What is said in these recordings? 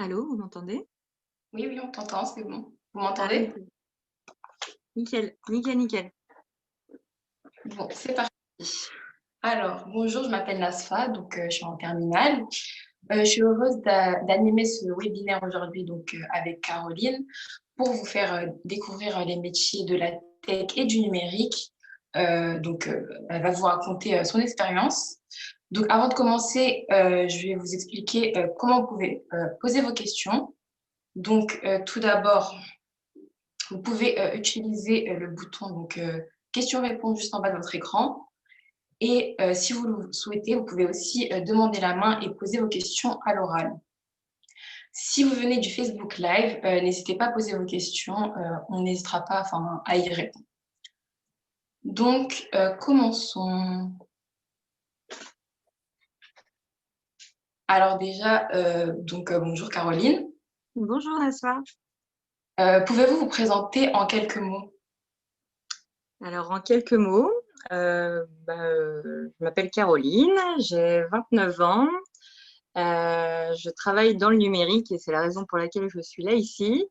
Allô, vous m'entendez? Oui, oui, on t'entend, c'est bon. Vous Ah, m'entendez? nickel. Nickel, nickel, nickel. Bon, c'est parti. Alors, bonjour, je m'appelle Nasfa, donc je suis en terminale. Je suis heureuse d'animer ce webinaire aujourd'hui avec Caroline pour vous faire découvrir les métiers de la tech et du numérique. Elle va vous raconter son expérience. Donc, avant de commencer, je vais vous expliquer comment vous pouvez poser vos questions. Tout d'abord, vous pouvez utiliser le bouton questions-réponses juste en bas de votre écran. Et si vous le souhaitez, vous pouvez aussi demander la main et poser vos questions à l'oral. Si vous venez du Facebook Live, n'hésitez pas à poser vos questions. On n'hésitera pas à y répondre. Commençons. Alors déjà, bonjour Caroline. Bonjour Naswa. Pouvez-vous vous présenter en quelques mots? Alors, en quelques mots, je m'appelle Caroline, j'ai 29 ans. Je travaille dans le numérique et c'est la raison pour laquelle je suis là ici.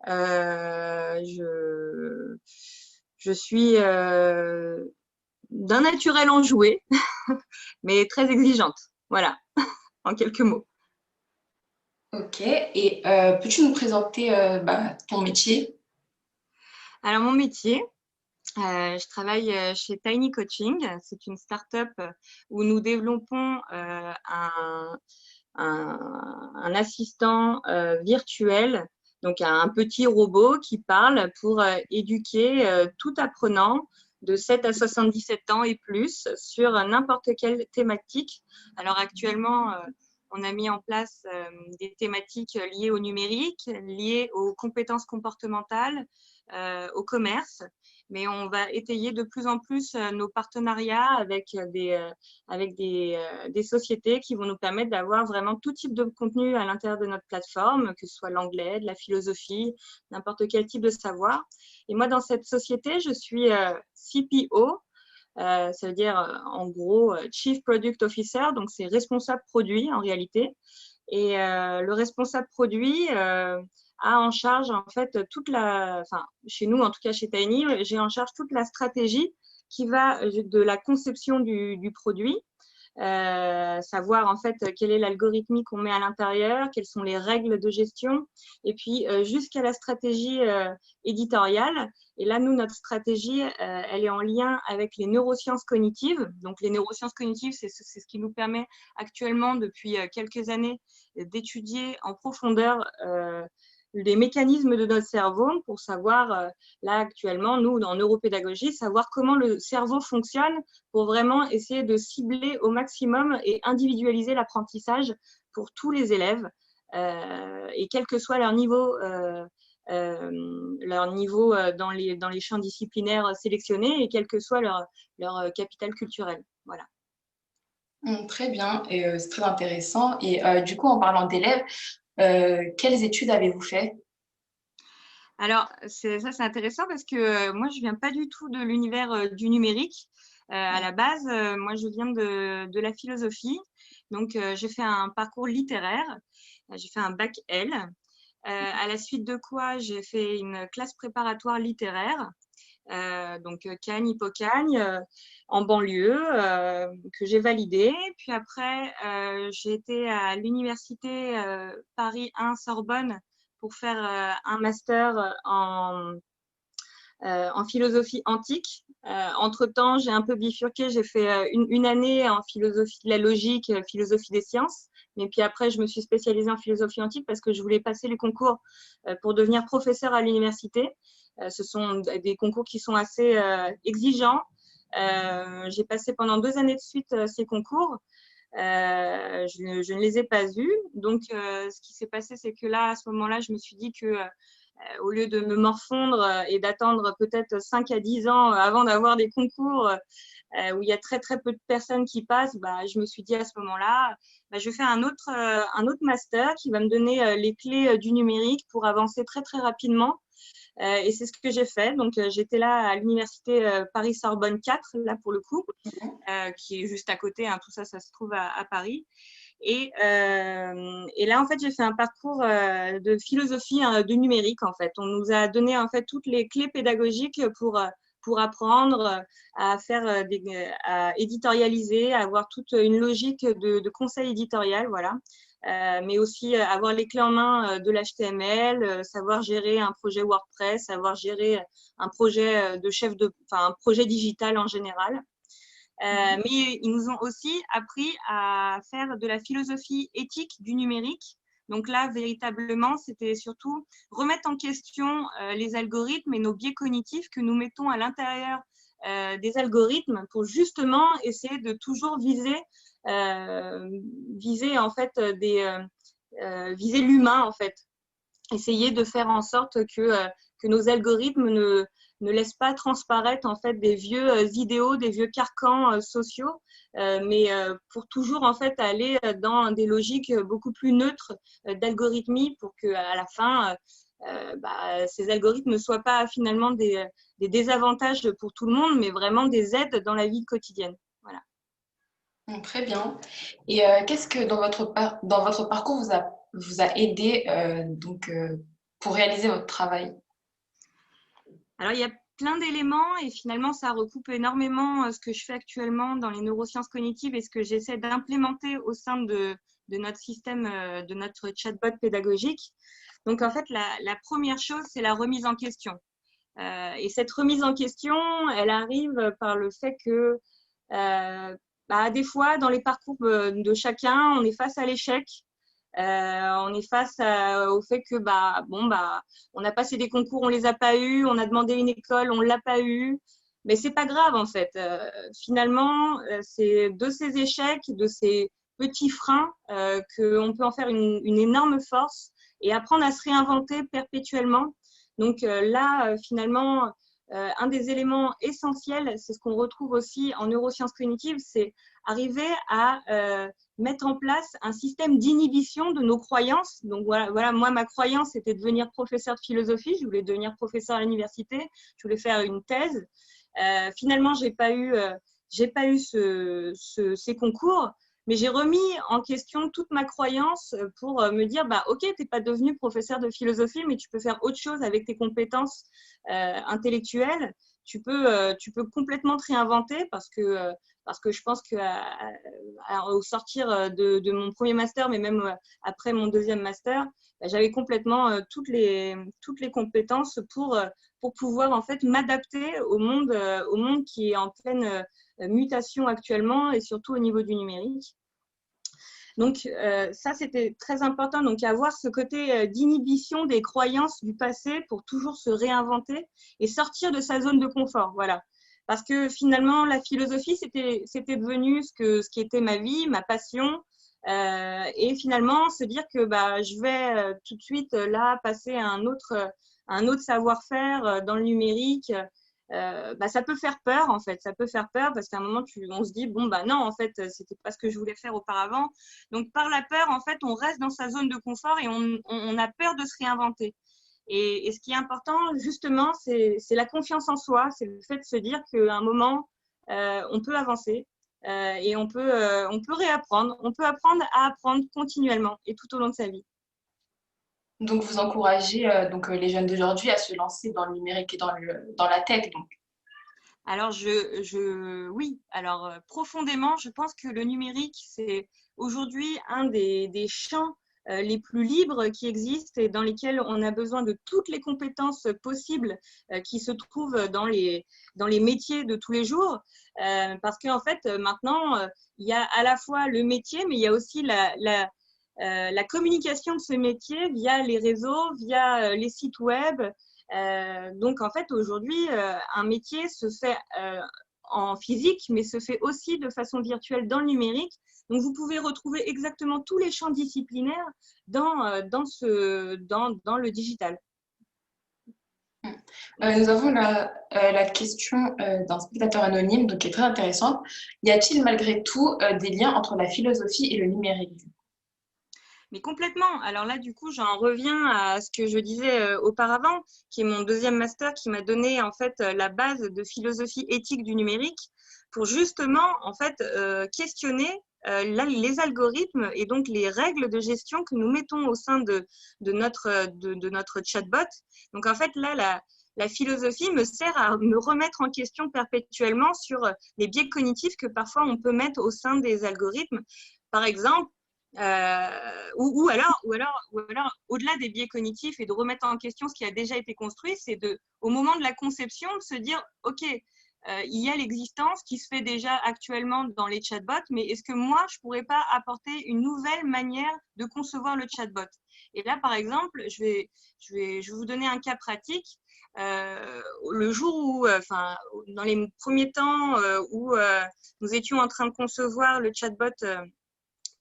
Je suis d'un naturel enjoué, mais très exigeante. Voilà, en quelques mots. Ok, et peux-tu nous présenter ton métier? Alors, mon métier, je travaille chez Tiny Coaching. C'est une start-up où nous développons un assistant virtuel, donc un petit robot qui parle pour éduquer tout apprenant de 7 à 77 ans et plus sur n'importe quelle thématique. Alors actuellement, on a mis en place des thématiques liées au numérique, liées aux compétences comportementales, au commerce, mais on va étayer de plus en plus nos partenariats avec des sociétés qui vont nous permettre d'avoir vraiment tout type de contenu à l'intérieur de notre plateforme, que ce soit l'anglais, de la philosophie, n'importe quel type de savoir. Et moi, dans cette société, je suis CPO, ça veut dire en gros Chief Product Officer, donc c'est responsable produit en réalité. Et le responsable produit a en charge en fait chez nous en tout cas chez Tiny, j'ai en charge toute la stratégie qui va de la conception du produit, savoir en fait quel est l'algorithme qu'on met à l'intérieur, quelles sont les règles de gestion, et puis jusqu'à la stratégie éditoriale. Et là, nous, notre stratégie, elle est en lien avec les neurosciences cognitives. Donc, les neurosciences cognitives, c'est ce qui nous permet actuellement, depuis quelques années, d'étudier en profondeur les mécanismes de notre cerveau pour savoir, là actuellement, nous, en neuropédagogie, savoir comment le cerveau fonctionne pour vraiment essayer de cibler au maximum et individualiser l'apprentissage pour tous les élèves, et quel que soit leur niveau dans les champs disciplinaires sélectionnés et quel que soit leur capital culturel. Voilà. Très bien, et c'est très intéressant. Et du coup, en parlant d'élèves, quelles études avez-vous fait? Alors, c'est intéressant parce que moi, je viens pas du tout de l'univers du numérique. À la base, moi, je viens de la philosophie. Donc, j'ai fait un parcours littéraire. J'ai fait un bac L. À la suite de quoi, j'ai fait une classe préparatoire littéraire, donc Cagnes, Hippocagne, en banlieue, que j'ai validée. Puis après, j'ai été à l'université Paris 1 Sorbonne pour faire un master en philosophie antique. Entre-temps, j'ai un peu bifurqué, j'ai fait une année en philosophie de la logique, philosophie des sciences. Mais puis après, je me suis spécialisée en philosophie antique parce que je voulais passer les concours pour devenir professeur à l'université. Ce sont des concours qui sont assez exigeants. J'ai passé pendant 2 années de suite ces concours. Je ne les ai pas eus. Donc, ce qui s'est passé, c'est que là, à ce moment-là, je me suis dit que au lieu de me morfondre et d'attendre peut-être 5 à 10 ans avant d'avoir des concours où il y a très très peu de personnes qui passent, je me suis dit à ce moment-là, je vais faire un autre master qui va me donner les clés du numérique pour avancer très très rapidement. Et c'est ce que j'ai fait. Donc, j'étais là à l'université Paris-Sorbonne 4, là pour le coup, qui est juste à côté. Hein, tout ça, ça se trouve à Paris. Et là, en fait, j'ai fait un parcours de philosophie du numérique, en fait. On nous a donné, en fait, toutes les clés pédagogiques pour apprendre à faire à éditorialiser, à avoir toute une logique de conseil éditorial, voilà. Mais aussi avoir les clés en main de l'HTML, savoir gérer un projet WordPress, savoir gérer un projet un projet digital en général. Mais ils nous ont aussi appris à faire de la philosophie éthique du numérique. Donc là, véritablement, c'était surtout remettre en question les algorithmes et nos biais cognitifs que nous mettons à l'intérieur des algorithmes pour justement essayer de toujours viser en fait viser l'humain en fait. Essayer de faire en sorte que nos algorithmes ne laissent pas transparaître en fait des vieux idéaux, des vieux carcans sociaux, mais pour toujours en fait aller dans des logiques beaucoup plus neutres d'algorithmie pour qu'à la fin, ces algorithmes ne soient pas finalement des désavantages pour tout le monde, mais vraiment des aides dans la vie quotidienne. Voilà. Très bien. Et qu'est-ce que dans votre parcours vous a aidé pour réaliser votre travail? Alors, il y a plein d'éléments et finalement, ça recoupe énormément ce que je fais actuellement dans les neurosciences cognitives et ce que j'essaie d'implémenter au sein de notre système, de notre chatbot pédagogique. Donc, en fait, la première chose, c'est la remise en question. Et cette remise en question, elle arrive par le fait que des fois, dans les parcours de chacun, on est face à l'échec. On est face au fait que on a passé des concours, on les a pas eus, on a demandé une école, on l'a pas eu, mais c'est pas grave en fait. Finalement, c'est de ces échecs, de ces petits freins qu'on peut en faire une énorme force et apprendre à se réinventer perpétuellement. Donc finalement, un des éléments essentiels, c'est ce qu'on retrouve aussi en neurosciences cognitives, c'est arriver à mettre en place un système d'inhibition de nos croyances. Donc voilà, moi, ma croyance, c'était de devenir professeur de philosophie. Je voulais devenir professeur à l'université. Je voulais faire une thèse. Finalement, j'ai pas eu ces concours, mais j'ai remis en question toute ma croyance pour me dire, ok, tu n'es pas devenu professeur de philosophie, mais tu peux faire autre chose avec tes compétences intellectuelles. Tu peux complètement te réinventer parce que je pense qu'au sortir de mon premier master, mais même après mon deuxième master, j'avais complètement toutes les compétences pour pouvoir en fait m'adapter au monde qui est en pleine mutation actuellement et surtout au niveau du numérique. Donc ça, c'était très important. Donc avoir ce côté d'inhibition des croyances du passé pour toujours se réinventer et sortir de sa zone de confort. Voilà. Parce que finalement, la philosophie, c'était devenu ce qui était ma vie, ma passion. Et finalement, se dire que je vais tout de suite là passer à un autre savoir-faire dans le numérique, ça peut faire peur en fait. Ça peut faire peur parce qu'à un moment, on se dit non, en fait, c'était pas ce que je voulais faire auparavant. Donc par la peur, en fait, on reste dans sa zone de confort et on a peur de se réinventer. Et ce qui est important, justement, c'est la confiance en soi. C'est le fait de se dire qu'à un moment, on peut avancer et on peut réapprendre. On peut apprendre à apprendre continuellement et tout au long de sa vie. Donc, vous encouragez les jeunes d'aujourd'hui à se lancer dans le numérique et dans la tech, donc. Alors, oui. Alors, profondément, je pense que le numérique, c'est aujourd'hui un des champs les plus libres qui existent et dans lesquels on a besoin de toutes les compétences possibles qui se trouvent dans les métiers de tous les jours. Parce qu'en fait, maintenant, il y a à la fois le métier, mais il y a aussi la communication de ce métier via les réseaux, via les sites web. Donc, en fait, aujourd'hui, un métier se fait en physique, mais se fait aussi de façon virtuelle dans le numérique. Donc, vous pouvez retrouver exactement tous les champs disciplinaires dans le digital. Nous avons la question d'un spectateur anonyme, donc qui est très intéressante. Y a-t-il malgré tout des liens entre la philosophie et le numérique? Mais complètement. Alors là, du coup, j'en reviens à ce que je disais auparavant, qui est mon deuxième master, qui m'a donné en fait la base de philosophie éthique du numérique pour justement en fait questionner là, les algorithmes et donc les règles de gestion que nous mettons au sein de notre chatbot. Donc, en fait, là, la philosophie me sert à me remettre en question perpétuellement sur les biais cognitifs que parfois on peut mettre au sein des algorithmes. Par exemple, ou alors, au-delà des biais cognitifs et de remettre en question ce qui a déjà été construit, c'est au moment de la conception, de se dire, OK, il y a l'existence qui se fait déjà actuellement dans les chatbots, mais est-ce que moi, je ne pourrais pas apporter une nouvelle manière de concevoir le chatbot? Et là, par exemple, je vais vous donner un cas pratique. Le jour où, dans les premiers temps où nous étions en train de concevoir le chatbot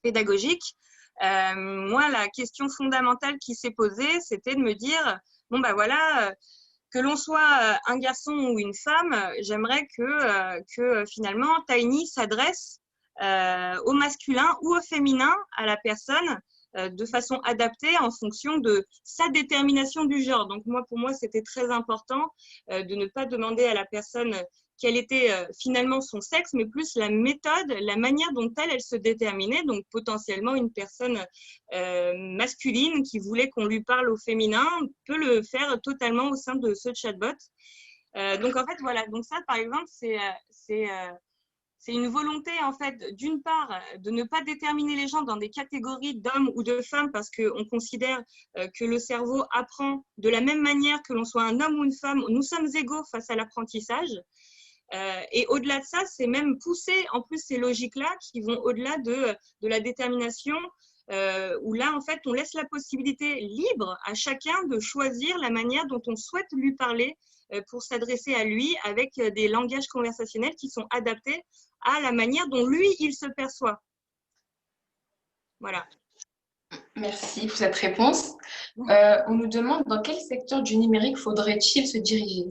pédagogique, moi, la question fondamentale qui s'est posée, c'était de me dire, bon, ben voilà, que l'on soit un garçon ou une femme, j'aimerais que finalement Tiny s'adresse au masculin ou au féminin à la personne de façon adaptée en fonction de sa détermination du genre. Donc moi, pour moi, c'était très important de ne pas demander à la personne quel était finalement son sexe, mais plus la méthode, la manière dont elle se déterminait. Donc potentiellement une personne masculine qui voulait qu'on lui parle au féminin peut le faire totalement au sein de ce chatbot. Donc en fait, voilà. Donc ça, par exemple, c'est une volonté, en fait, d'une part, de ne pas déterminer les gens dans des catégories d'hommes ou de femmes parce qu'on considère que le cerveau apprend de la même manière que l'on soit un homme ou une femme. Nous sommes égaux face à l'apprentissage. Et au-delà de ça, c'est même pousser, en plus, ces logiques-là qui vont au-delà de la détermination, où là, en fait, on laisse la possibilité libre à chacun de choisir la manière dont on souhaite lui parler pour s'adresser à lui avec des langages conversationnels qui sont adaptés à la manière dont lui, il se perçoit. Voilà. Merci pour cette réponse. On nous demande dans quel secteur du numérique faudrait-il se diriger?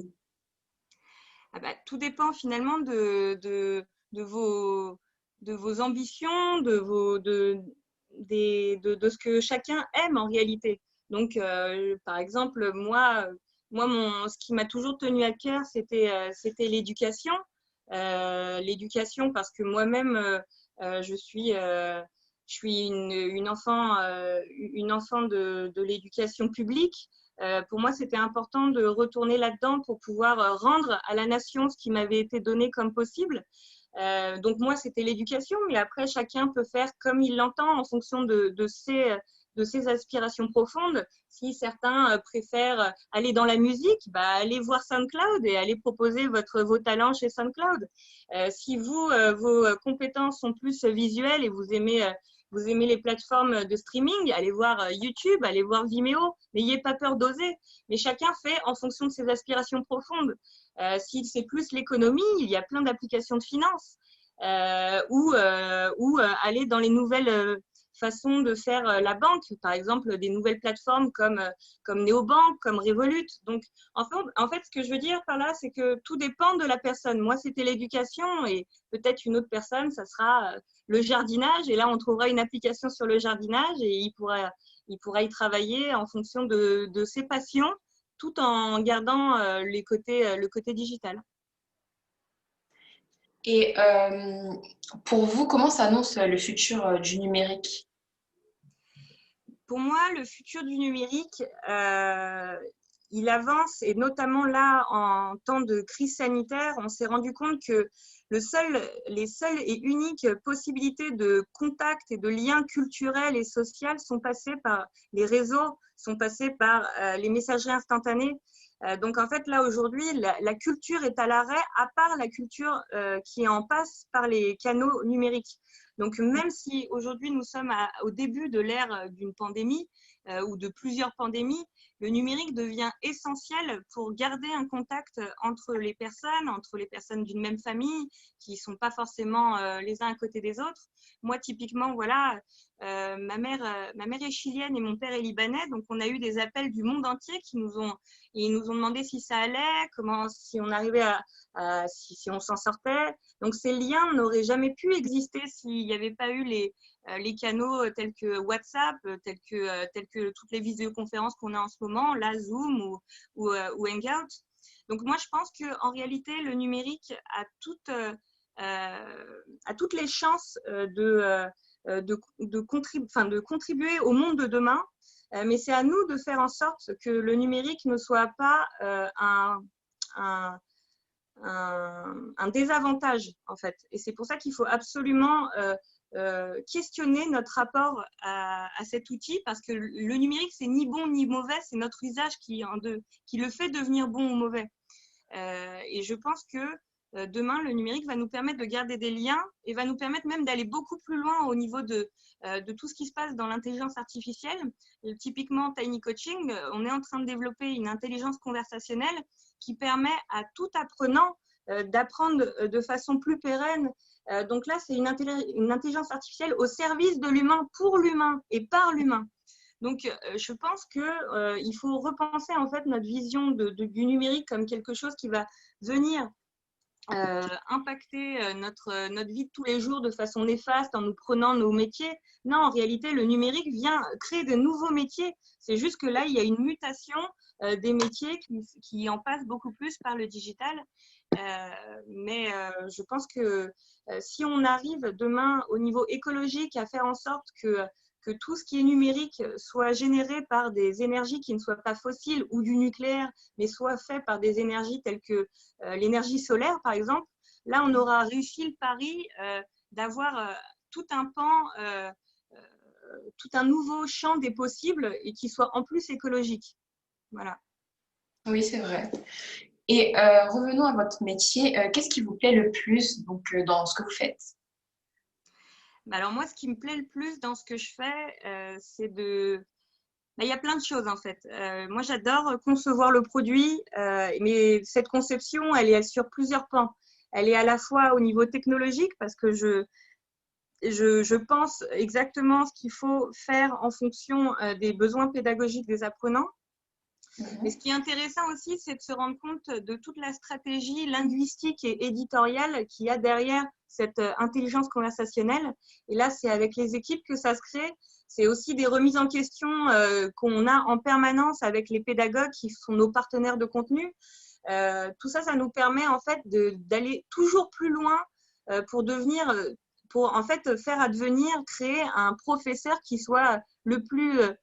Ah bah, tout dépend finalement de vos ambitions, de ce que chacun aime en réalité. Donc, par exemple, moi ce qui m'a toujours tenu à cœur, c'était l'éducation. L'éducation parce que moi-même, je suis une enfant de l'éducation publique. Pour moi, c'était important de retourner là-dedans pour pouvoir rendre à la nation ce qui m'avait été donné comme possible. Donc moi, c'était l'éducation, mais après, chacun peut faire comme il l'entend en fonction de ses aspirations profondes. Si certains préfèrent aller dans la musique, bah, allez voir SoundCloud et allez proposer vos talents chez SoundCloud. Si vos compétences sont plus visuelles et vous aimez les plateformes de streaming, allez voir YouTube, allez voir Vimeo. N'ayez pas peur d'oser. Mais chacun fait en fonction de ses aspirations profondes. Si c'est plus l'économie, il y a plein d'applications de finance ou aller dans les nouvelles façons de faire la banque, par exemple des nouvelles plateformes comme Néobank, comme Revolut. Donc, en fait, ce que je veux dire par là, c'est que tout dépend de la personne. Moi, c'était l'éducation et peut-être une autre personne, ça sera le jardinage. Et là, on trouvera une application sur le jardinage et il pourra y travailler en fonction de ses passions tout en gardant le côté digital. Et pour vous, comment s'annonce le futur du numérique? Pour moi, le futur du numérique, il avance et notamment là, en temps de crise sanitaire, on s'est rendu compte que les seules et uniques possibilités de contact et de lien culturel et social sont passées par les réseaux, sont passées par les messageries instantanées. Donc en fait, là aujourd'hui, la culture est à l'arrêt, à part la culture qui en passe par les canaux numériques. Donc même si aujourd'hui nous sommes au début de l'ère d'une pandémie ou de plusieurs pandémies, le numérique devient essentiel pour garder un contact entre les personnes d'une même famille qui ne sont pas forcément les uns à côté des autres. Moi, typiquement, voilà, ma mère est chilienne et mon père est libanais, donc on a eu des appels du monde entier ils nous ont demandé si ça allait, si on arrivait si on s'en sortait. Donc ces liens n'auraient jamais pu exister s'il n'y avait pas eu les canaux tels que WhatsApp, tels que toutes les visioconférences qu'on a en ce moment, là Zoom ou Hangout. Donc moi je pense qu'en réalité le numérique a a toutes les chances de contribuer au monde de demain, mais c'est à nous de faire en sorte que le numérique ne soit pas un désavantage, en fait. Et c'est pour ça qu'il faut absolument questionner notre rapport à cet outil, parce que le numérique, c'est ni bon ni mauvais, c'est notre usage qui le fait devenir bon ou mauvais. Et je pense que demain, le numérique va nous permettre de garder des liens et va nous permettre même d'aller beaucoup plus loin au niveau de tout ce qui se passe dans l'intelligence artificielle. Et typiquement, Tiny Coaching, on est en train de développer une intelligence conversationnelle qui permet à tout apprenant d'apprendre de façon plus pérenne. Donc là, c'est une intelligence artificielle au service de l'humain, pour l'humain et par l'humain. Donc, je pense qu'il faut repenser en fait notre vision du numérique comme quelque chose qui va venir impacter notre vie de tous les jours de façon néfaste en nous prenant nos métiers. Non, en réalité, le numérique vient créer de nouveaux métiers. C'est juste que là, il y a une mutation des métiers qui en passent beaucoup plus par le digital. Mais je pense que si on arrive demain au niveau écologique à faire en sorte que tout ce qui est numérique soit généré par des énergies qui ne soient pas fossiles ou du nucléaire, mais soit fait par des énergies telles que l'énergie solaire, par exemple, là, on aura réussi le pari d'avoir tout un pan, tout un nouveau champ des possibles et qui soit en plus écologique. Voilà. Oui, c'est vrai. Et revenons à votre métier. Qu'est-ce qui vous plaît le plus dans ce que vous faites? Alors moi, ce qui me plaît le plus dans ce que je fais, c'est de… Il y a plein de choses en fait. Moi, j'adore concevoir le produit, mais cette conception, elle est sur plusieurs pans. Elle est à la fois au niveau technologique parce que je pense exactement ce qu'il faut faire en fonction des besoins pédagogiques des apprenants. Mais ce qui est intéressant aussi, c'est de se rendre compte de toute la stratégie linguistique et éditoriale qu'il y a derrière cette intelligence conversationnelle. Et là, c'est avec les équipes que ça se crée. C'est aussi des remises en question qu'on a en permanence avec les pédagogues qui sont nos partenaires de contenu. Tout ça, ça nous permet en fait d'aller toujours plus loin pour en fait faire advenir, créer un professeur qui soit le plus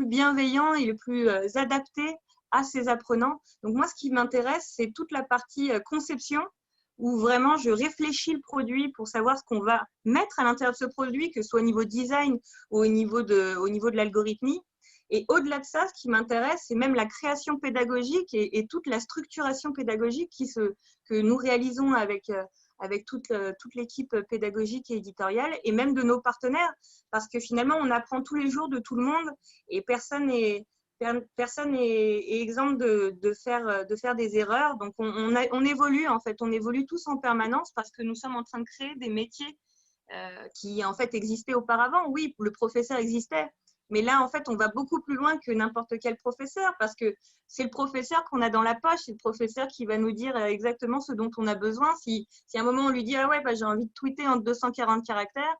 bienveillant et le plus adapté à ses apprenants. Donc moi, ce qui m'intéresse, c'est toute la partie conception, où vraiment je réfléchis le produit pour savoir ce qu'on va mettre à l'intérieur de ce produit, que ce soit au niveau design ou au niveau de l'algorithmie. Et au-delà de ça, ce qui m'intéresse, c'est même la création pédagogique et toute la structuration pédagogique que nous réalisons avec toute l'équipe pédagogique et éditoriale, et même de nos partenaires, parce que finalement, on apprend tous les jours de tout le monde, et personne n'est exempt de faire des erreurs. Donc, on évolue, en fait, on évolue tous en permanence, parce que nous sommes en train de créer des métiers qui, en fait, existaient auparavant. Oui, le professeur existait, mais là, en fait, on va beaucoup plus loin que n'importe quel professeur, parce que c'est le professeur qu'on a dans la poche, c'est le professeur qui va nous dire exactement ce dont on a besoin. Si à un moment, on lui dit « Ah ouais, j'ai envie de tweeter en 240 caractères »,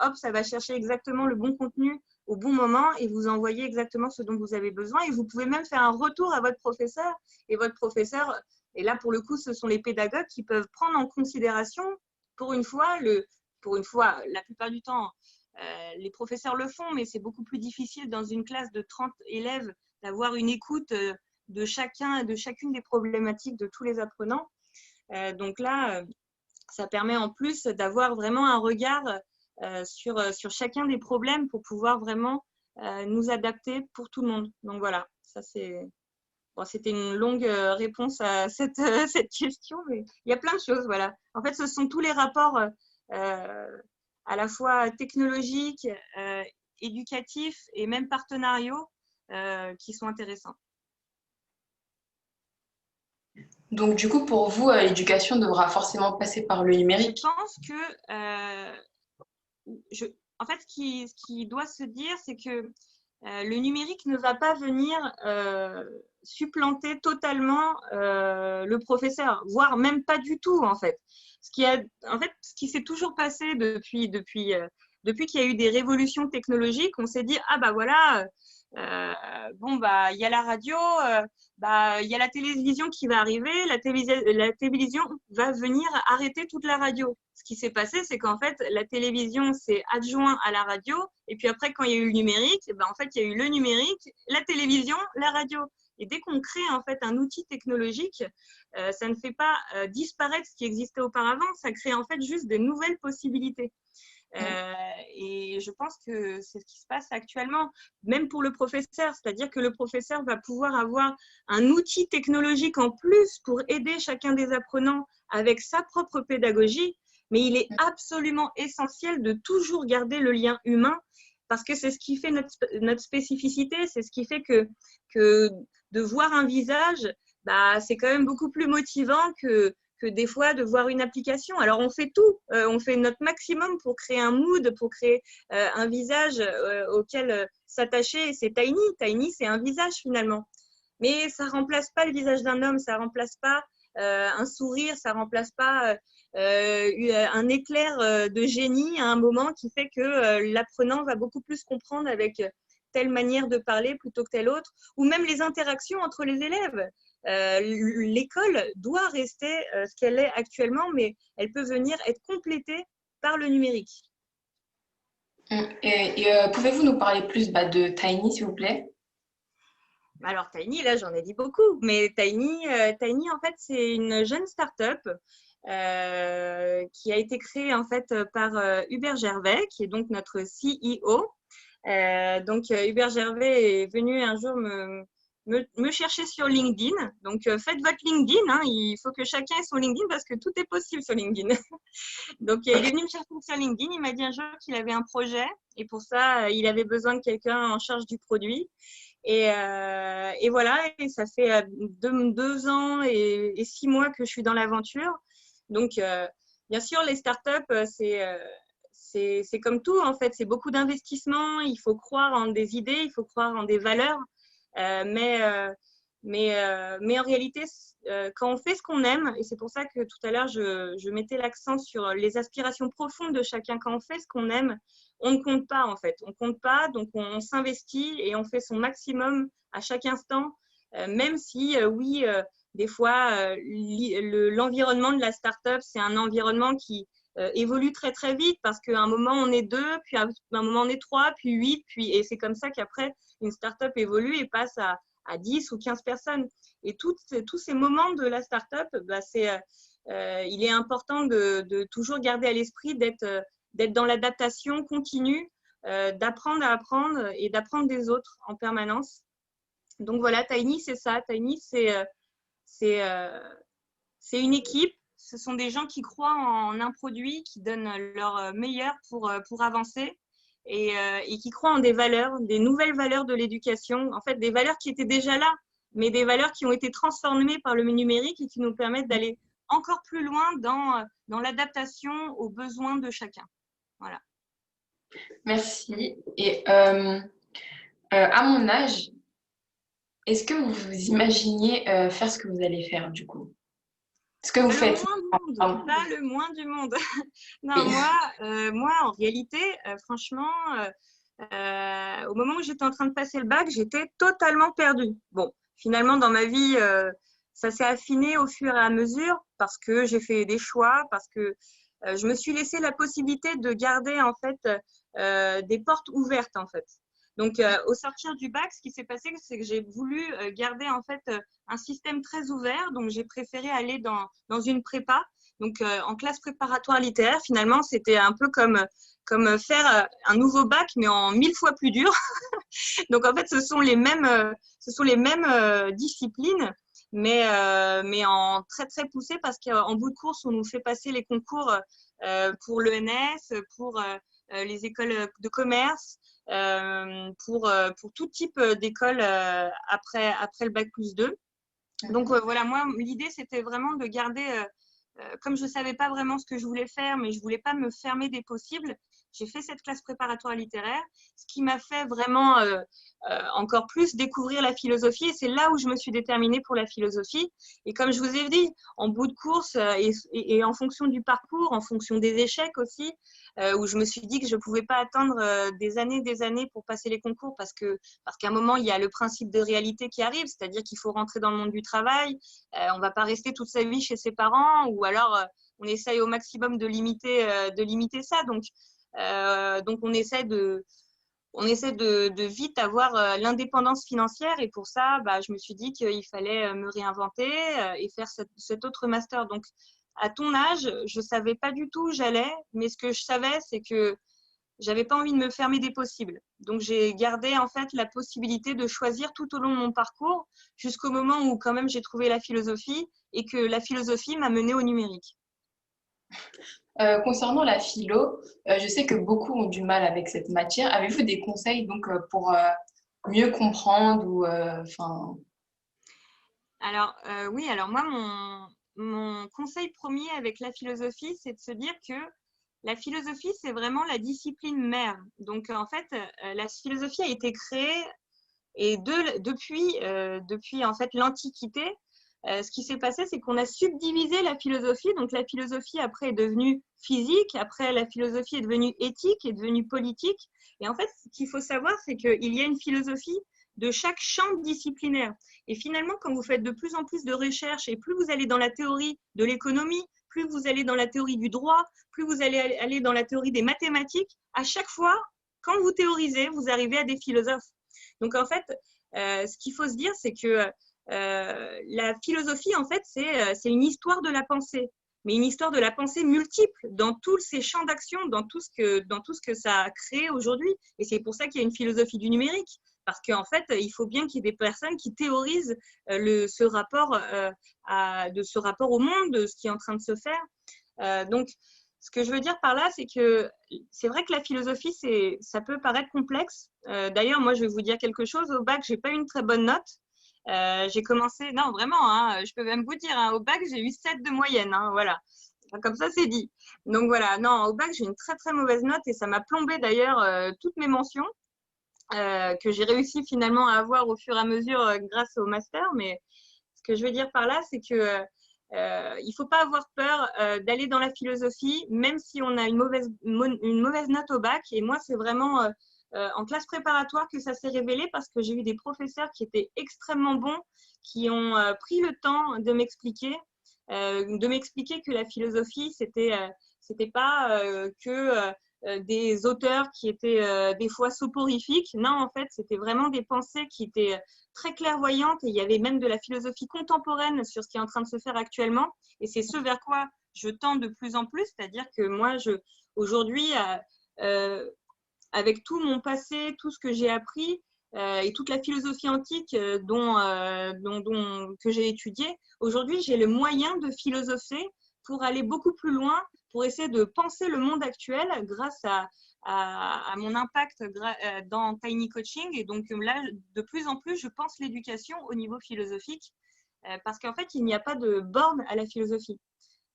hop, ça va chercher exactement le bon contenu au bon moment et vous envoyer exactement ce dont vous avez besoin. Et vous pouvez même faire un retour à votre professeur. Et votre professeur, et là, pour le coup, ce sont les pédagogues qui peuvent prendre en considération, pour une fois, la plupart du temps, les professeurs le font, mais c'est beaucoup plus difficile dans une classe de 30 élèves d'avoir une écoute de chacune des problématiques de tous les apprenants. Donc là, ça permet en plus d'avoir vraiment un regard sur chacun des problèmes pour pouvoir vraiment nous adapter pour tout le monde. Donc voilà, ça c'est… Bon, c'était une longue réponse à cette question, mais il y a plein de choses, voilà. En fait, ce sont tous les rapports à la fois technologiques, éducatifs et même partenariaux qui sont intéressants. Donc, du coup, pour vous, l'éducation devra forcément passer par le numérique? Je pense que, en fait, ce qui doit se dire, c'est que le numérique ne va pas venir supplanter totalement le professeur, voire même pas du tout, en fait. Ce qui s'est toujours passé depuis qu'il y a eu des révolutions technologiques, on s'est dit, ah bah voilà, bon, bah, il y a la radio, bah, il y a la télévision qui va arriver, la télévision va venir arrêter toute la radio. Ce qui s'est passé, c'est qu'en fait, la télévision s'est adjoint à la radio, et puis après, quand il y a eu le numérique, bah, en fait, il y a eu le numérique, la télévision, la radio. Et dès qu'on crée en fait un outil technologique, ça ne fait pas disparaître ce qui existait auparavant, ça crée en fait juste de nouvelles possibilités. Et je pense que c'est ce qui se passe actuellement, même pour le professeur, c'est-à-dire que le professeur va pouvoir avoir un outil technologique en plus pour aider chacun des apprenants avec sa propre pédagogie, mais il est absolument essentiel de toujours garder le lien humain parce que c'est ce qui fait notre spécificité, c'est ce qui fait que de voir un visage, bah, c'est quand même beaucoup plus motivant que des fois de voir une application. Alors on fait tout, on fait notre maximum pour créer un mood, pour créer un visage auquel s'attacher. C'est Tiny. Tiny, c'est un visage finalement. Mais ça ne remplace pas le visage d'un homme, ça ne remplace pas un sourire, ça ne remplace pas un éclair de génie à un moment qui fait que l'apprenant va beaucoup plus comprendre avec telle manière de parler plutôt que telle autre, ou même les interactions entre les élèves. L'école doit rester ce qu'elle est actuellement, mais elle peut venir être complétée par le numérique. Pouvez-vous nous parler plus de Tiny, s'il vous plaît? Alors Tiny, là j'en ai dit beaucoup, mais Tiny en fait c'est une jeune start-up qui a été créée en fait par Hubert Gervais, qui est donc notre CEO. Donc Hubert Gervais est venu un jour me chercher sur LinkedIn. Donc, faites votre LinkedIn. Hein. Il faut que chacun ait son LinkedIn parce que tout est possible sur LinkedIn. Donc, il est venu me chercher sur LinkedIn. Il m'a dit un jour qu'il avait un projet et pour ça, il avait besoin de quelqu'un en charge du produit. Et voilà, et ça fait 2 ans et 6 mois que je suis dans l'aventure. Donc, bien sûr, les startups, c'est comme tout, en fait. C'est beaucoup d'investissement. Il faut croire en des idées, il faut croire en des valeurs. Mais en réalité, quand on fait ce qu'on aime, et c'est pour ça que tout à l'heure, je mettais l'accent sur les aspirations profondes de chacun, quand on fait ce qu'on aime, on ne compte pas en fait. On ne compte pas, donc on s'investit et on fait son maximum à chaque instant, même si, oui, des fois, l'environnement de la start-up, c'est un environnement qui évolue très très vite parce qu'à un moment on est 2, puis à un moment on est 3, puis 8, et c'est comme ça qu'après une start-up évolue et passe à 10 ou 15 personnes. Et tous ces moments de la start-up, bah, il est important de toujours garder à l'esprit d'être dans l'adaptation continue, d'apprendre à apprendre et d'apprendre des autres en permanence. Donc voilà, Tiny, c'est ça. Tiny, c'est une équipe. Ce sont des gens qui croient en un produit, qui donnent leur meilleur pour avancer et qui croient en des valeurs, des nouvelles valeurs de l'éducation, en fait des valeurs qui étaient déjà là, mais des valeurs qui ont été transformées par le numérique et qui nous permettent d'aller encore plus loin dans l'adaptation aux besoins de chacun. Voilà. Merci. Et à mon âge, est-ce que vous vous imaginiez faire ce que vous allez faire du coup? Ce que vous faites? Pas le moins du monde. Non, moi, en réalité, franchement, au moment où j'étais en train de passer le bac, j'étais totalement perdue. Bon, finalement, dans ma vie, ça s'est affiné au fur et à mesure parce que j'ai fait des choix, parce que je me suis laissé la possibilité de garder en fait des portes ouvertes en fait. Donc, au sortir du bac, ce qui s'est passé, c'est que j'ai voulu garder en fait un système très ouvert. Donc, j'ai préféré aller dans une prépa. Donc, en classe préparatoire littéraire, finalement, c'était un peu comme faire un nouveau bac, mais en 1000 fois plus dur. Donc, en fait, ce sont les mêmes disciplines, mais en très, très poussé parce qu'en bout de course, on nous fait passer les concours pour l'ENS, pour les écoles de commerce, pour tout type d'école après le bac+2. Donc voilà, moi, l'idée, c'était vraiment de garder, comme je ne savais pas vraiment ce que je voulais faire, mais je ne voulais pas me fermer des possibles, j'ai fait cette classe préparatoire littéraire, ce qui m'a fait vraiment encore plus découvrir la philosophie. Et c'est là où je me suis déterminée pour la philosophie. Et comme je vous ai dit, en bout de course et en fonction du parcours, en fonction des échecs aussi, où je me suis dit que je ne pouvais pas attendre des années pour passer les concours parce qu'à un moment, il y a le principe de réalité qui arrive, c'est-à-dire qu'il faut rentrer dans le monde du travail. On ne va pas rester toute sa vie chez ses parents ou alors on essaye au maximum de limiter ça. Donc on essaie de vite avoir l'indépendance financière et pour ça, je me suis dit qu'il fallait me réinventer et faire cet autre master. Donc, à ton âge, je ne savais pas du tout où j'allais, mais ce que je savais, c'est que j'avais pas envie de me fermer des possibles. Donc, j'ai gardé en fait la possibilité de choisir tout au long de mon parcours jusqu'au moment où quand même j'ai trouvé la philosophie et que la philosophie m'a menée au numérique. Concernant la philo, je sais que beaucoup ont du mal avec cette matière. Avez-vous des conseils donc pour mieux comprendre ou enfin Alors, oui, alors moi, mon conseil premier avec la philosophie, c'est de se dire que la philosophie, c'est vraiment la discipline mère. Donc, en fait, la philosophie a été créée et depuis en fait l'Antiquité, ce qui s'est passé, c'est qu'on a subdivisé la philosophie. Donc, la philosophie, après, est devenue physique. Après, la philosophie est devenue éthique, est devenue politique. Et en fait, ce qu'il faut savoir, c'est qu'il y a une philosophie de chaque champ disciplinaire. Et finalement, quand vous faites de plus en plus de recherches et plus vous allez dans la théorie de l'économie, plus vous allez dans la théorie du droit, plus vous allez aller dans la théorie des mathématiques, à chaque fois, quand vous théorisez, vous arrivez à des philosophes. Donc, en fait, ce qu'il faut se dire, c'est que la philosophie, en fait, c'est une histoire de la pensée, mais une histoire de la pensée multiple dans tous ces champs d'action, dans tout ce que ça a créé aujourd'hui. Et c'est pour ça qu'il y a une philosophie du numérique, parce qu'en fait, il faut bien qu'il y ait des personnes qui théorisent ce rapport au monde, de ce qui est en train de se faire. Donc, ce que je veux dire par là, c'est que c'est vrai que la philosophie, ça peut paraître complexe. D'ailleurs, moi, je vais vous dire quelque chose. Au bac, j'ai pas eu une très bonne note. J'ai commencé, non, vraiment, hein, je peux même vous dire, hein, au bac, j'ai eu 7 de moyenne. Hein, voilà. Comme ça, c'est dit. Donc voilà, non, au bac, j'ai une très, très mauvaise note et ça m'a plombé d'ailleurs toutes mes mentions que j'ai réussi finalement à avoir au fur et à mesure grâce au master. Mais ce que je veux dire par là, c'est que il ne faut pas avoir peur d'aller dans la philosophie, même si on a une mauvaise note au bac. Et moi, c'est vraiment en classe préparatoire que ça s'est révélé parce que j'ai eu des professeurs qui étaient extrêmement bons, qui ont pris le temps de m'expliquer que la philosophie, c'était pas que des auteurs qui étaient des fois soporifiques. Non, en fait, c'était vraiment des pensées qui étaient très clairvoyantes et il y avait même de la philosophie contemporaine sur ce qui est en train de se faire actuellement. Et c'est ce vers quoi je tends de plus en plus, c'est-à-dire que moi, aujourd'hui, avec tout mon passé, tout ce que j'ai appris et toute la philosophie antique que j'ai étudiée, aujourd'hui, j'ai le moyen de philosopher pour aller beaucoup plus loin, pour essayer de penser le monde actuel grâce à mon impact dans Tiny Coaching. Et donc là, de plus en plus, je pense l'éducation au niveau philosophique parce qu'en fait, il n'y a pas de borne à la philosophie.